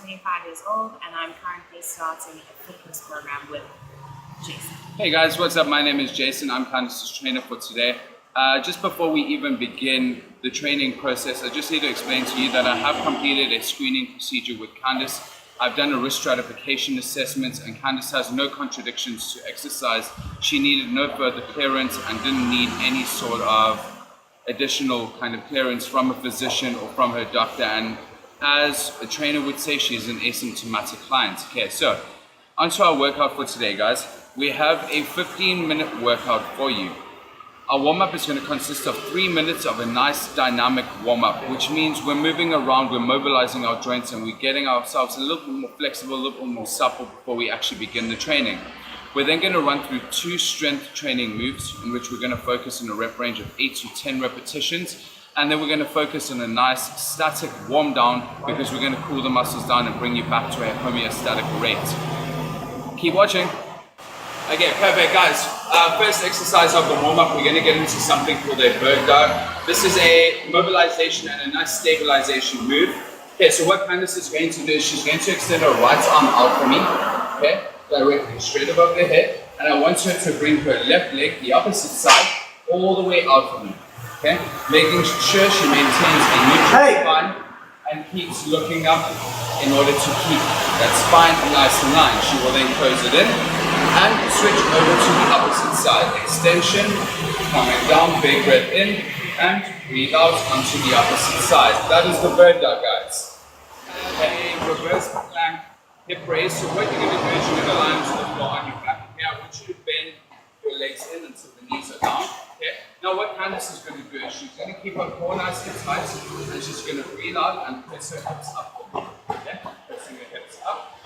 25 years old, and I'm currently starting a fitness program with Jason. Hey guys, what's up? My name is Jason. I'm Candice's trainer for today. Just before we even begin the training process, I just need to explain to you that I have completed a screening procedure with Candice. I've done a risk stratification assessment, and Candice has no contradictions to exercise. She needed no further clearance and didn't need any sort of additional kind of clearance from a physician or from her doctor. And as a trainer would say, she's an asymptomatic client. Okay, so onto our workout for today, guys. We have a 15-minute workout for you. Our warm-up is going to consist of 3 minutes of a nice dynamic warm-up, which means we're moving around, we're mobilizing our joints, and we're getting ourselves a little bit more flexible, a little bit more supple before we actually begin the training. We're then going to run through 2 strength training moves in which we're going to focus on a rep range of 8 to 10 repetitions, and then we're going to focus on a nice static warm down because we're going to cool the muscles down and bring you back to a homeostatic rate. Keep watching. Okay, perfect, guys. First exercise of the warm-up, we're going to get into something called a bird dog. This is a mobilization and a nice stabilization move. Okay, so what Candice is going to do is she's going to extend her right arm out for me, okay, directly straight above the head, and I want her to bring her left leg, the opposite side, all the way out for me, okay, making sure she maintains a neutral spine and keeps looking up in order to keep that spine nice and lined. She will then close it in and switch over to the opposite side. Extension, coming down, big breath in, and breathe out onto the opposite side. That is the bird dog, guys. Okay, reverse plank hip raise. So what you're going to do is you're going to lie onto the floor on your back. Okay, I want you to bend your legs in until the knees are down. Okay. Now what Candice is going to do is she's going to keep her core nice and tight, and she's going to breathe out and press her hips up. Okay, pressing her hips up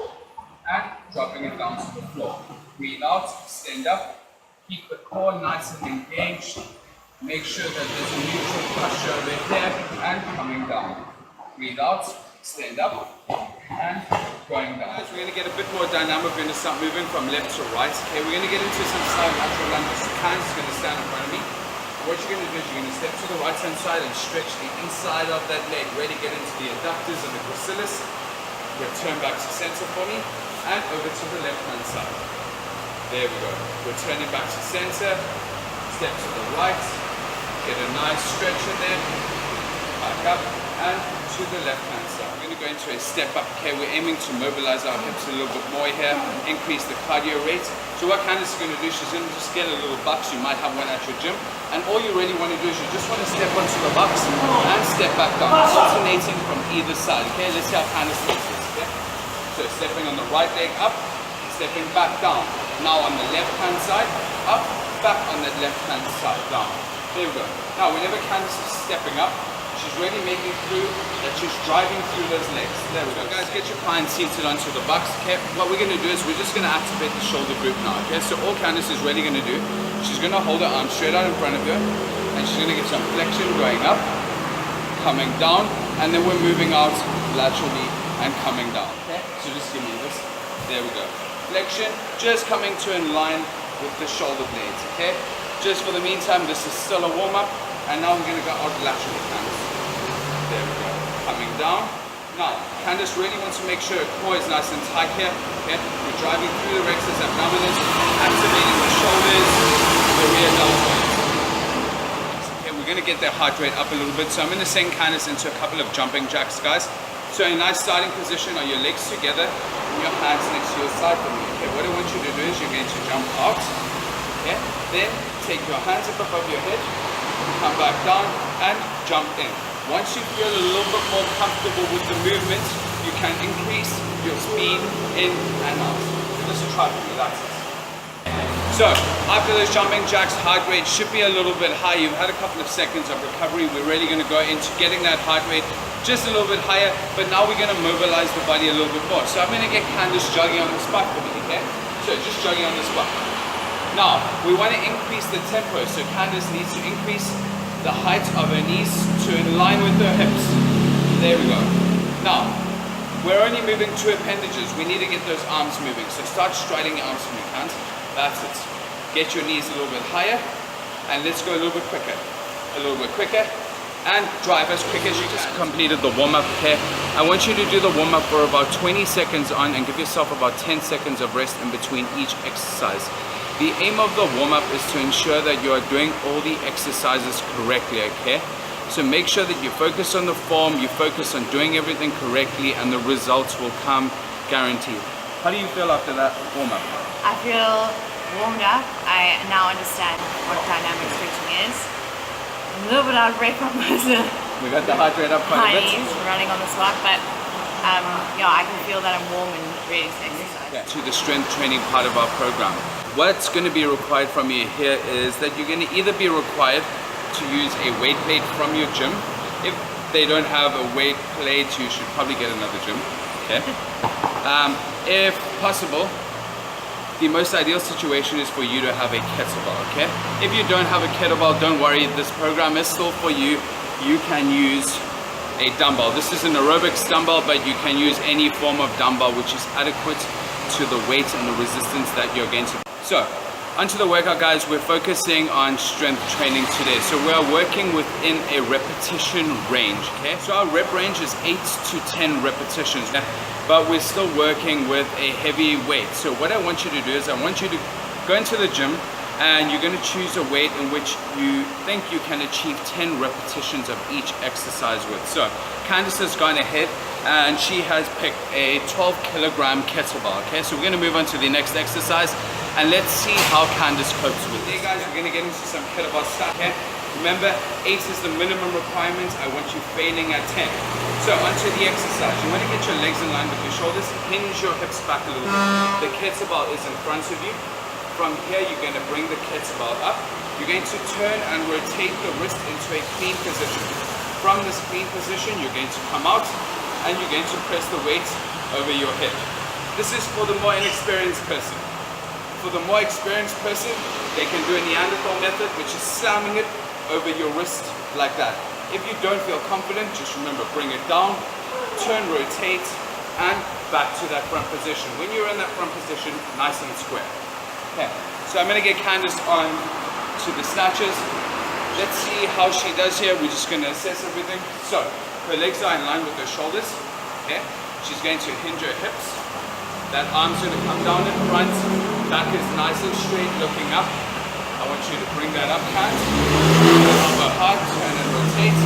and dropping it down to the floor. Breathe out, stand up, keep the core nice and engaged. Make sure that there's a neutral posture over here and coming down. Breathe out, stand up, and going down. We're going to get a bit more dynamic. We're going to start moving from left to right. Okay, we're going to get into some side lateral lunges. Candice is going to stand in front of me. What you're going to do is you're going to step to the right hand side and stretch the inside of that leg. Ready, get into the adductors and the gracilis. Return back to center for me, and over to the left hand side. There we go. Returning back to center, step to the right, get a nice stretch in there, back up, and to the left hand side. We're going to go into a step up. Okay, we're aiming to mobilize our hips a little bit more here, increase the cardio rate. So what Candice is going to do, she's going to just get a little box. You might have one at your gym, and all you really want to do is you just want to step onto the box and step back down, alternating from either side. Okay, let's see how Candice does this. Okay, so stepping on the right leg up, stepping back down. Now on the left hand side, up, back on the left hand side, down. There we go. Now whenever Candice is stepping up, she's really making through that she's driving through those legs. There we go. Guys, get your client seated onto the box. Okay, what we're going to do is we're just going to activate the shoulder group now. Okay, so all Candice is really going to do, she's going to hold her arms straight out in front of her, and she's going to get some flexion going up, coming down, and then we're moving out laterally and coming down. Okay, so just give me this. There we go. Flexion, just coming to in line with the shoulder blades. Okay, just for the meantime, this is still a warm-up, and now we're going to go out laterally, Candice. There we go. Coming down. Now, Candice really wants to make sure her core is nice and tight here. Okay, we're driving through the rectus abdominis, activating the shoulders, the rear deltoids. Okay, we're going to get their heart rate up a little bit, so I'm going to send Candice into a couple of jumping jacks, guys. So in a nice starting position, are your legs together and your hands next to your side for me. Okay, what I want you to do is you're going to jump out. Okay, then take your hands up above your head, come back down and jump in. Once you feel a little bit more comfortable with the movement, you can increase your speed in and out. So let's try to do that. So after those jumping jacks, heart rate should be a little bit high. You've had a couple of seconds of recovery. We're really going to go into getting that heart rate just a little bit higher, but now we're going to mobilize the body a little bit more. So I'm going to get Candice jogging on the spot for me, okay? So just jogging on the spot. Now, we want to increase the tempo, so Candice needs to increase the height of her knees to in line with her hips. There we go. Now, we're only moving 2 appendages. We need to get those arms moving. So start striding your arms from your hands. That's it. Get your knees a little bit higher, and let's go a little bit quicker. A little bit quicker. and drive as quick as you just completed the warm-up. Okay, I want you to do the warm-up for about 20 seconds on and give yourself about 10 seconds of rest in between each exercise. The aim of the warm-up is to ensure that you are doing all the exercises correctly. Okay, so make sure that you focus on the form, you focus on doing everything correctly, and the results will come guaranteed. How do you feel after that warm-up? I feel warmed up. I now understand what dynamic stretching is. I'm a little bit out of breath from those We got the heart rate up quite a bit. running on the spot, but I can feel that I'm warm and ready to exercise. To the strength training part of our program. What's going to be required from you here is that you're going to either be required to use a weight plate from your gym. If they don't have a weight plate, you should probably get another gym. Okay. If possible, the most ideal situation is for you to have a kettlebell. Okay. If you don't have a kettlebell, don't worry. This program is still for you. You can use a dumbbell. This is an aerobics dumbbell, but you can use any form of dumbbell which is adequate to the weight and the resistance that you're going to. So, onto the workout, guys. We're focusing on strength training today. So we are working within a repetition range, okay? So our rep range is 8 to 10 repetitions, but we're still working with a heavy weight. So what I want you to do is I want you to go into the gym and you're going to choose a weight in which you think you can achieve 10 repetitions of each exercise with. So Candice has gone ahead and she has picked a 12 kilogram kettlebell. Okay, so we're going to move on to the next exercise and let's see how Candice copes with it. Hey guys, we're going to get into some kettlebell stuff. Okay, remember 8 is the minimum requirement. I want you failing at 10. So onto the exercise. You want to get your legs in line with your shoulders, hinge your hips back a little bit. The kettlebell is in front of you. From here, you're going to bring the kettlebell up. You're going to turn and rotate the wrist into a clean position. From this clean position, you're going to come out and you're going to press the weight over your head. This is for the more inexperienced person. For the more experienced person, they can do a Neanderthal method, which is slamming it over your wrist like that. If you don't feel confident, just remember, bring it down, turn, rotate, and back to that front position. When you're in that front position, nice and square. Okay, so I'm going to get Candice on to the snatches. Let's see how she does here. We're just going to assess everything. So, her legs are in line with her shoulders. Okay, she's going to hinge her hips. That arm's going to come down in front. Back is nice and straight, looking up. I want you to bring that up, Cat. Elbow hard, turn and rotate.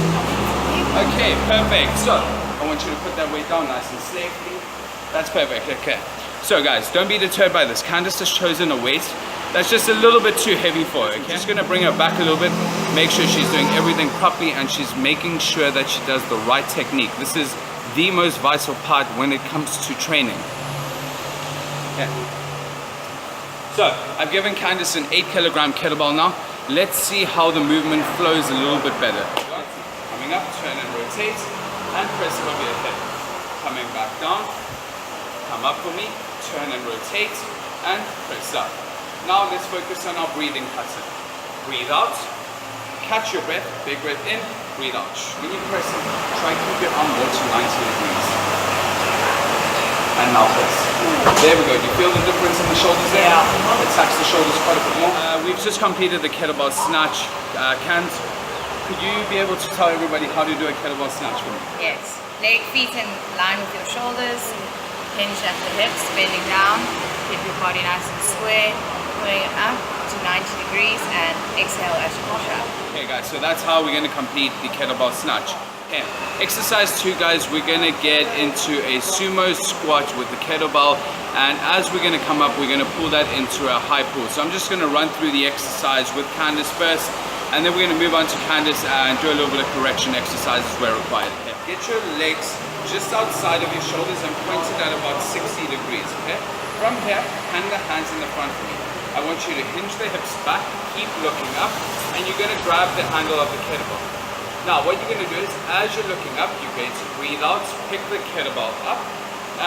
Okay, perfect. So, I want you to put that weight down nice and safely. That's perfect, okay. So guys, don't be deterred by this. Candice has chosen a weight that's just a little bit too heavy for her. Okay? Just gonna bring her back a little bit, make sure she's doing everything properly and she's making sure that she does the right technique. This is the most vital part when it comes to training. Okay. So, I've given Candice an 8 kilogram kettlebell now. Let's see how the movement flows a little bit better. Coming up, turn and rotate, and press over your head. Coming back down, come up for me, turn and rotate, and press up. Now let's focus on our breathing pattern. Breathe out, catch your breath, big breath in, breathe out. When you press it, try and keep your arm more to 90 degrees. And now press. There we go. Do you feel the difference in the shoulders there? Yeah. It taps the shoulders quite a bit more. We've just completed the kettlebell snatch. Kant, could you be able to tell everybody how to do a kettlebell snatch for me? Yes. Feet in line with your shoulders. Hinge at the hips, bending down. Keep your body nice and square. Pulling it up to 90 degrees and exhale as you push up. Okay guys, so that's how we're going to complete the kettlebell snatch. Okay. Exercise 2 guys, we're going to get into a sumo squat with the kettlebell, and as we're going to come up, we're going to pull that into a high pull. So I'm just going to run through the exercise with Candice first, and then we're going to move on to Candice and do a little bit of correction exercises where required. Okay. Get your legs just outside of your shoulders and point it at about 60 degrees. Okay. From here, hang the hands in the front of me. I want you to hinge the hips back, keep looking up, and you're going to grab the handle of the kettlebell. Now what you're going to do is, as you're looking up, you're going to breathe out, pick the kettlebell up,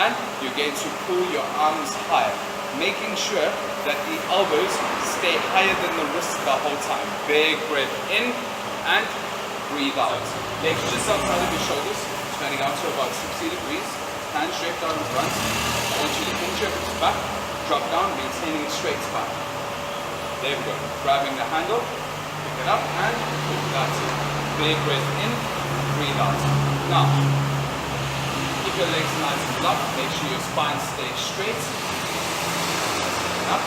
and you're going to pull your arms higher, making sure that the elbows stay higher than the wrists the whole time. Big breath in, and breathe out. Legs just outside of your shoulders, turning out to about 60 degrees, hands straight down in front. I want you to hinge your hips back, drop down, maintaining a straight spine. There we go. Grabbing the handle, pick it up, and that's it. Big breath in, breathe out. Now, keep your legs nice and flat. Make sure your spine stays straight. Up.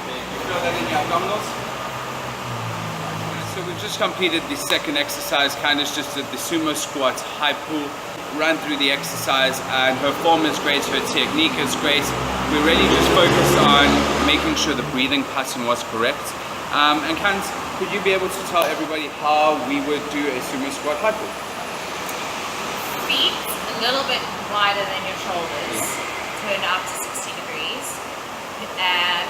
You feel that in your abdominals? So we've just completed the second exercise. Candice just did the sumo squat high pull. Ran through the exercise and her form is great, her technique is great. We really just focused on making sure the breathing pattern was correct. And Candice, could you be able to tell everybody how we would do a sumo squat high pull? Feet a little bit wider than your shoulders, turn up to 60 degrees.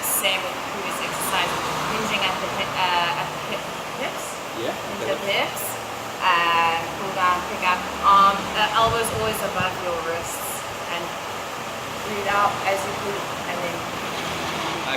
Same with the previous exercise, hinging at the hips. Yeah. Hinge at the hips. Pull down, pick up, elbows always above your wrists, and breathe out as you pull, and then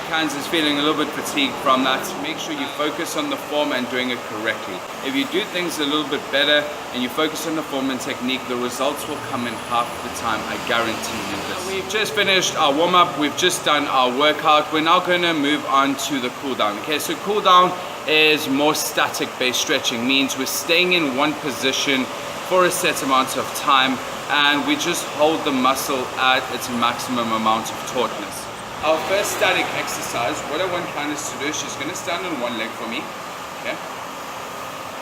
Candice is feeling a little bit fatigued from that. Make sure you focus on the form and doing it correctly. If you do things a little bit better and you focus on the form and technique, the results will come in half the time. I guarantee you this. We've just finished our warm-up. We've just done our workout. We're now going to move on to the cool down. Okay, so cool down is more static based stretching, means we're staying in one position for a set amount of time and we just hold the muscle at its maximum amount of tautness. Our first static exercise, what I want Candice to do is she's going to stand on one leg for me. Okay?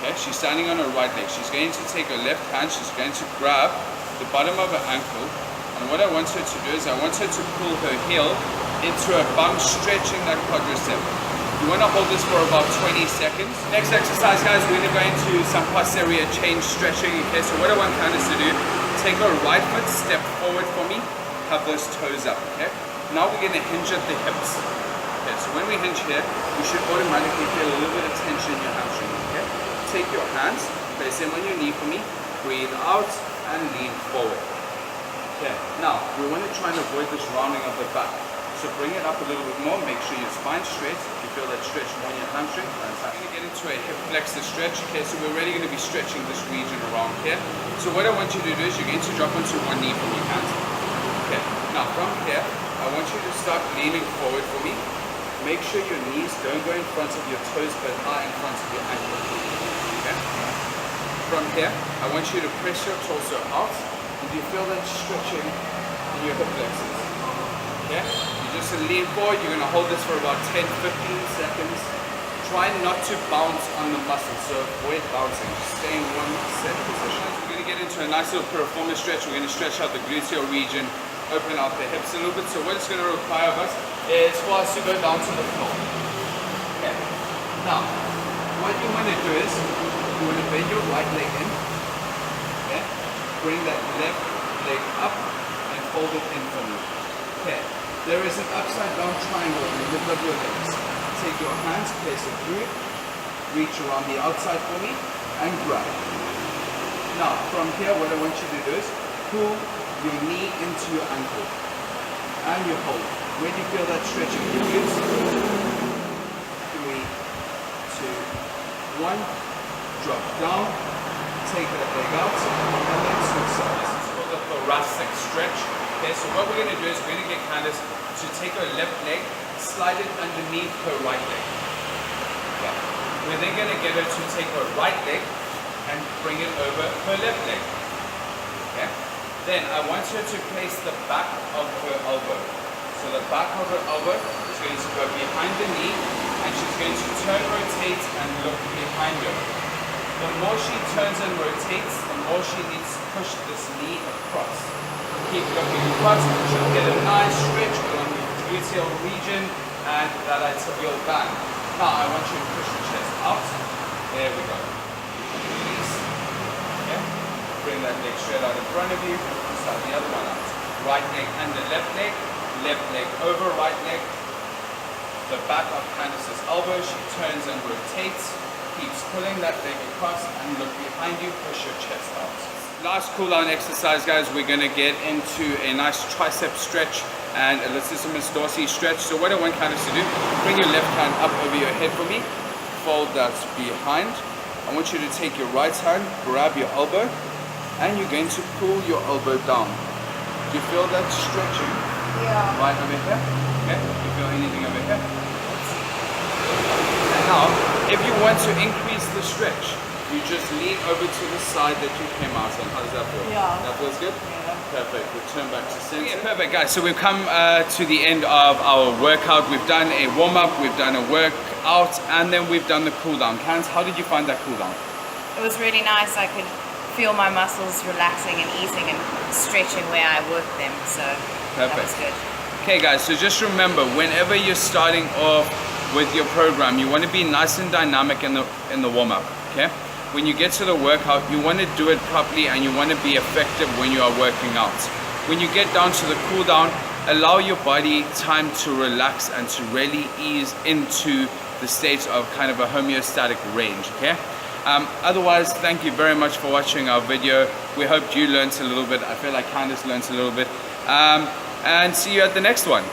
Okay, she's standing on her right leg. She's going to take her left hand, she's going to grab the bottom of her ankle, and what I want her to do is I want her to pull her heel into a bum, stretching that quadricep. You want to hold this for about 20 seconds. Next exercise, guys, we're going to go into some posterior chain stretching. Okay, so what I want Candice to do, take her right foot, step forward for me, have those toes up, okay? Now we're going to hinge at the hips. Okay, so when we hinge here, you should automatically feel a little bit of tension in your hamstring, okay? Take your hands, place them on your knee for me, breathe out and lean forward. Okay, now we want to try and avoid this rounding of the back. So bring it up a little bit more, make sure your spine's straight. If you feel that stretch more in your hamstring, fantastic. We're going to get into a hip flexor stretch. Okay, so we're really going to be stretching this region around here. So what I want you to do is you're going to drop onto one knee from your hands. Okay, now from here, I want you to start leaning forward for me. Make sure your knees don't go in front of your toes, but are in front of your ankle. Okay? From here, I want you to press your torso out. And you feel that stretching in your hip flexors. Okay? You just lean forward. You're going to hold this for about 10-15 seconds. Try not to bounce on the muscle, so avoid bouncing. Just stay in one set position. We're going to get into a nice little piriformis stretch. We're going to stretch out the gluteal region, open out the hips a little bit. So what it's going to require of us is for us to go down to the floor. Okay. Now, what you want to do is you want to bend your right leg in. Okay. Bring that left leg up and fold it in for me. Okay. There is an upside down triangle in the middle of your legs. Take your hands, place it through, reach around the outside for me, and grab. Now, from here, what I want you to do is pull your knee into your ankle, and you hold. When you feel that stretching in your glutes, 3, 2, 1, drop down, take that leg out, and then switch sides. It's called a thoracic stretch. Okay, so what we're going to do is we're going to get Candice to take her left leg, slide it underneath her right leg. Okay. We're then going to get her to take her right leg and bring it over her left leg. Okay. Then I want her to place the back of her elbow. So the back of her elbow is going to go behind the knee, and she's going to turn, rotate, and look behind her. The more she turns and rotates, the more she needs to push this knee across. Keep looking across, she'll get a nice stretch along the gluteal region and that tibial band. Now I want you to push the chest out. There we go. Release. Okay. Bring that leg straight out in front of you. Start the other one out. Right leg under left leg over right leg. The back of Candice's elbow, she turns and rotates. Keeps pulling that leg across and look behind you, push your chest out. Last cool down exercise, guys, we're going to get into a nice tricep stretch and a latissimus dorsi stretch. So what I want Candice to do, bring your left hand up over your head for me, fold that behind. I want you to take your right hand, grab your elbow, and you're going to pull your elbow down. Do you feel that stretching? yeah. Right over here? Okay, do you feel anything over here? And now, if you want to increase the stretch, You just lean over to the side that you came out on. How does that feel? Yeah. That feels good? Yeah. Perfect. Return back to center. Yeah, perfect, guys. So we've come to the end of our workout. We've done a warm-up, we've done a workout, and then we've done the cool-down. Candice, how did you find that cool-down? It was really nice. I could feel my muscles relaxing and easing and stretching where I worked them. So that was good. Okay, guys. So just remember, whenever you're starting off with your program, you want to be nice and dynamic in the warm-up. Okay. When you get to the workout, you want to do it properly and you want to be effective when you are working out. When you get down to the cool down, allow your body time to relax and to really ease into the state of kind of a homeostatic range, okay? Otherwise, thank you very much for watching our video. We hope you learned a little bit. I feel like Candice learned a little bit. And see you at the next one.